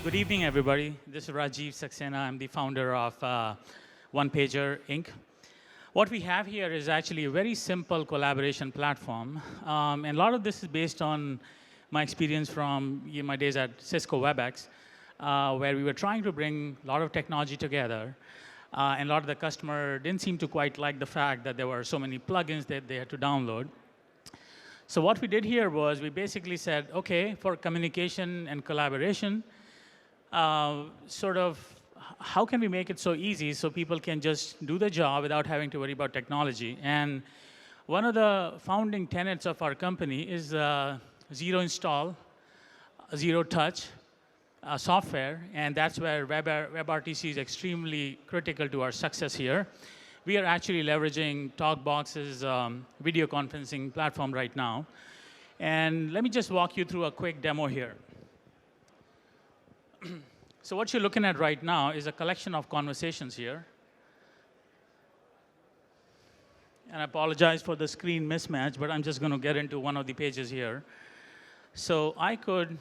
Good evening, everybody. This is Rajiv Saxena. I'm the founder of Onepgr, Inc. What we have here is actually a very simple collaboration platform. And a lot of this is based on my experience from my days at Cisco WebEx, where we were trying to bring a lot of technology together. And a lot of the customer didn't seem to quite like the fact that there were so many plugins that they had to download. So what we did here was we basically said, OK, for communication and collaboration, how can we make it so easy so people can just do the job without having to worry about technology? And one of the founding tenets of our company is zero install, zero touch software, and that's where WebRTC is extremely critical to our success here. We are actually leveraging TalkBox's video conferencing platform right now. And let me just walk you through a quick demo here. So what you're looking at right now is a collection of conversations here. And I apologize for the screen mismatch, but I'm just going to get into one of the pages here. So I could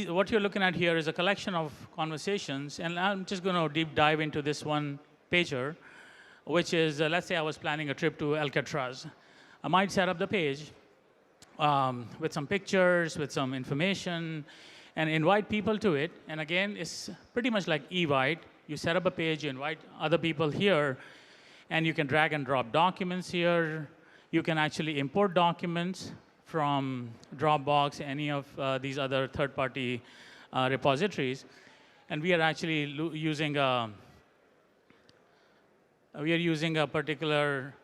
what you're looking at here is a collection of conversations, and I'm just going to deep dive into this one pager, which is, let's say I was planning a trip to Alcatraz. I might set up the page with some pictures, with some information, and invite people to it. And again, it's pretty much like eVite. You set up a page, you invite other people here, and you can drag and drop documents here. You can actually import documents from Dropbox, any of these other third-party repositories. And we are actually using a particular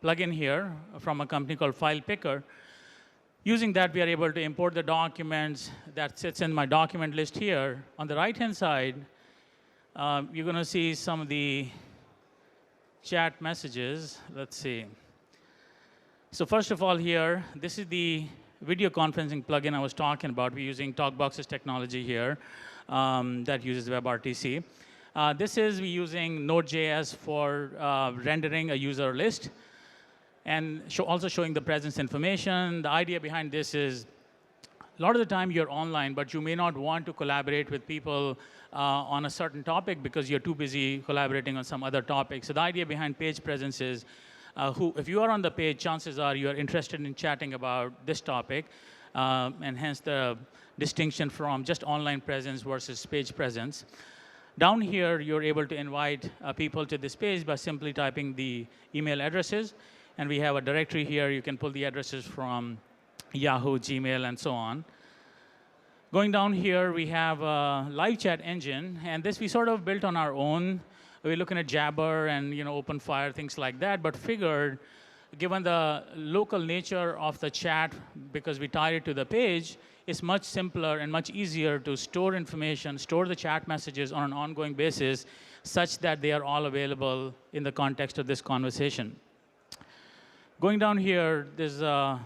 plugin here from a company called File Picker. Using that, we are able to import the documents that sits in my document list here. On the right-hand side, you're going to see some of the chat messages. Let's see. So first of all here, this is the video conferencing plugin I was talking about. We're using TalkBox's technology here that uses WebRTC. We're using Node.js for rendering a user list and also showing the presence information. The idea behind this is a lot of the time you're online, but you may not want to collaborate with people on a certain topic because you're too busy collaborating on some other topic. So the idea behind page presence is if you are on the page, chances are you are interested in chatting about this topic, and hence the distinction from just online presence versus page presence. Down here, you're able to invite people to this page by simply typing the email addresses. And we have a directory here. You can pull the addresses from Yahoo, Gmail, and so on. Going down here, we have a live chat engine. And this we sort of built on our own. We're looking at Jabber and OpenFire, things like that, but figured, given the local nature of the chat, because we tied it to the page, it's much simpler and much easier to store information, store the chat messages on an ongoing basis, such that they are all available in the context of this conversation. Going down here, there's a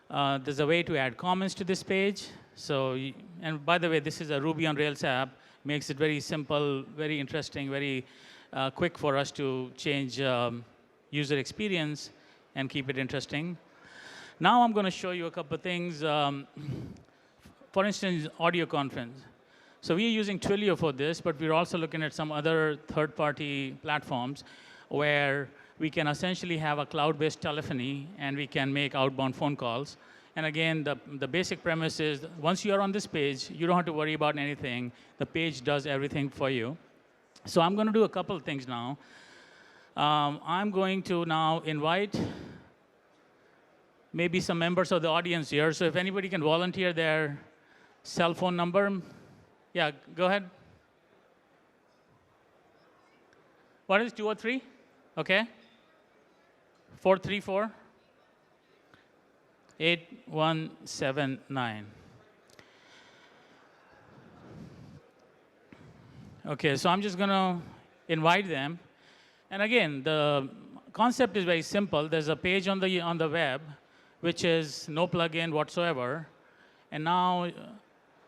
way to add comments to this page. So, and by the way, this is a Ruby on Rails app. Makes it very simple, very interesting, very quick for us to change user experience and keep it interesting. Now I'm going to show you a couple of things. For instance, audio conference. So we are using Twilio for this, but we're also looking at some other third-party platforms where we can essentially have a cloud-based telephony, and we can make outbound phone calls. And again, the basic premise is once you are on this page, you don't have to worry about anything. The page does everything for you. So I'm going to do a couple of things now. I'm going to now invite maybe some members of the audience here. So if anybody can volunteer their cell phone number. Yeah, go ahead. What is 203? OK. 434. 8179. OK, so I'm just going to invite them. And again, the concept is very simple. There's a page on the web, which is no plugin whatsoever. And now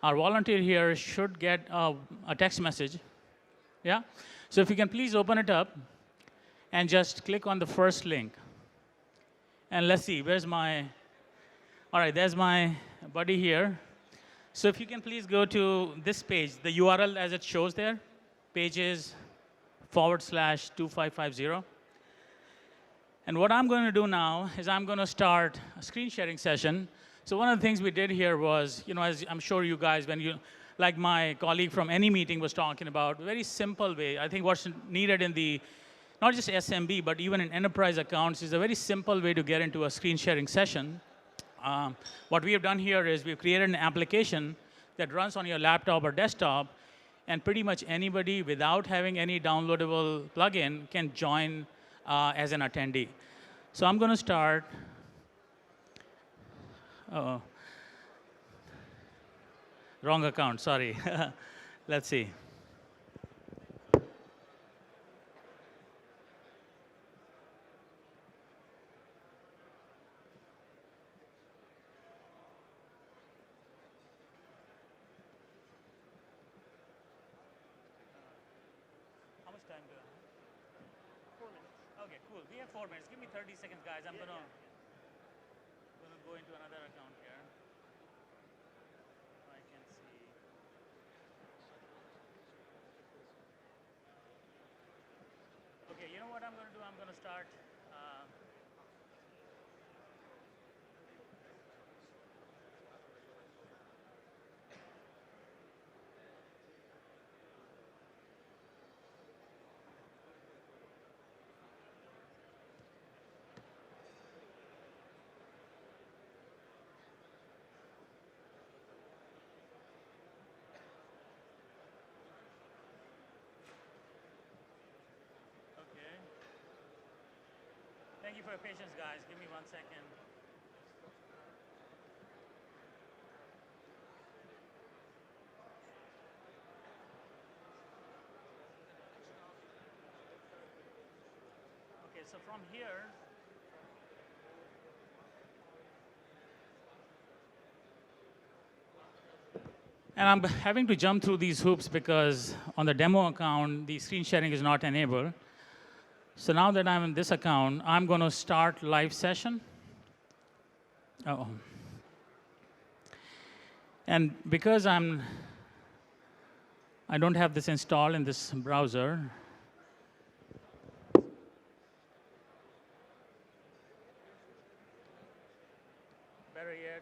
our volunteer here should get a text message. Yeah? So if you can please open it up and just click on the first link. And let's see, where's my, all right, there's my buddy here. So if you can please go to this page, the URL as it shows there, pages/2550. And what I'm going to do now is I'm going to start a screen sharing session. So one of the things we did here was, as I'm sure you guys, like my colleague from any meeting was talking about, a very simple way. I think what's needed in the, not just SMB, but even in enterprise accounts is a very simple way to get into a screen sharing session. What we have done here is we've created an application that runs on your laptop or desktop, and pretty much anybody without having any downloadable plugin can join as an attendee. So I'm going to start. Uh-oh. Wrong account, sorry. Let's see. How much time do I have? 4 minutes. Okay, cool. We have 4 minutes. Give me 30 seconds, guys. I'm going to go into another account here. I can see. Okay, you know what I'm going to do? I'm going to start. Okay. Thank you for your patience, guys. Give me 1 second. Okay, so from here, and I'm having to jump through these hoops because on the demo account, the screen sharing is not enabled. So now that I'm in this account, I'm going to start live session. Uh-oh. And because I don't have this installed in this browser, better yet,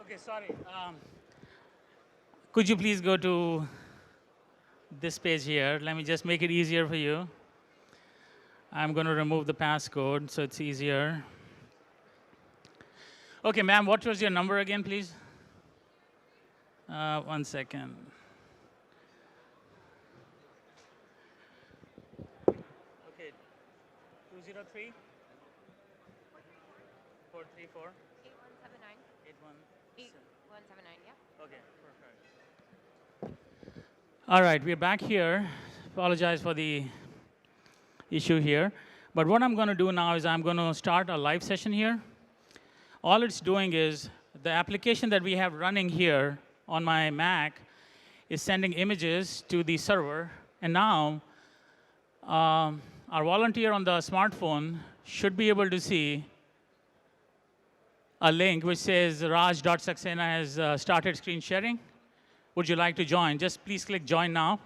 okay, sorry. Could you please go to this page here? Let me just make it easier for you. I'm going to remove the passcode so it's easier. Okay, ma'am, what was your number again, please? 1 second. Okay, 203 434 8179. 8179, yeah. Okay, perfect. All right, we're back here. Apologize for the issue here. But what I'm going to do now is I'm going to start a live session here. All it's doing is the application that we have running here on my Mac is sending images to the server. And now our volunteer on the smartphone should be able to see a link which says Raj.Saxena has started screen sharing. Would you like to join? Just please click join now.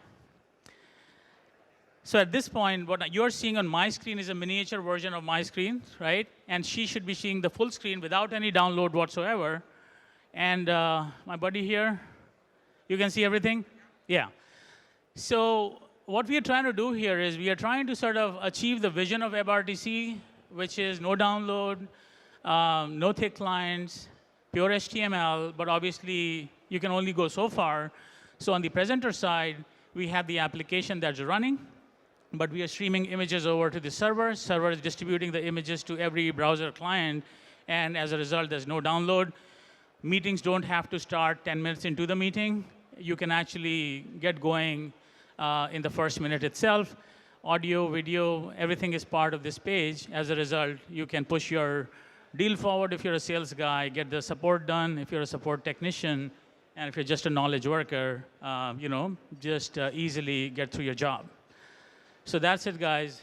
So at this point, what you're seeing on my screen is a miniature version of my screen, right? And she should be seeing the full screen without any download whatsoever. And my buddy here, you can see everything? Yeah. So what we are trying to do here is we are trying to sort of achieve the vision of WebRTC, which is no download, no thick clients, pure HTML, but obviously you can only go so far. So on the presenter side, we have the application that's running, but we are streaming images over to the server. Server is distributing the images to every browser client, and as a result, there's no download. Meetings don't have to start 10 minutes into the meeting. You can actually get going in the first minute itself. Audio, video, everything is part of this page. As a result, you can push your deal forward if you're a sales guy, get the support done if you're a support technician, and if you're just a knowledge worker, just easily get through your job. So that's it, guys.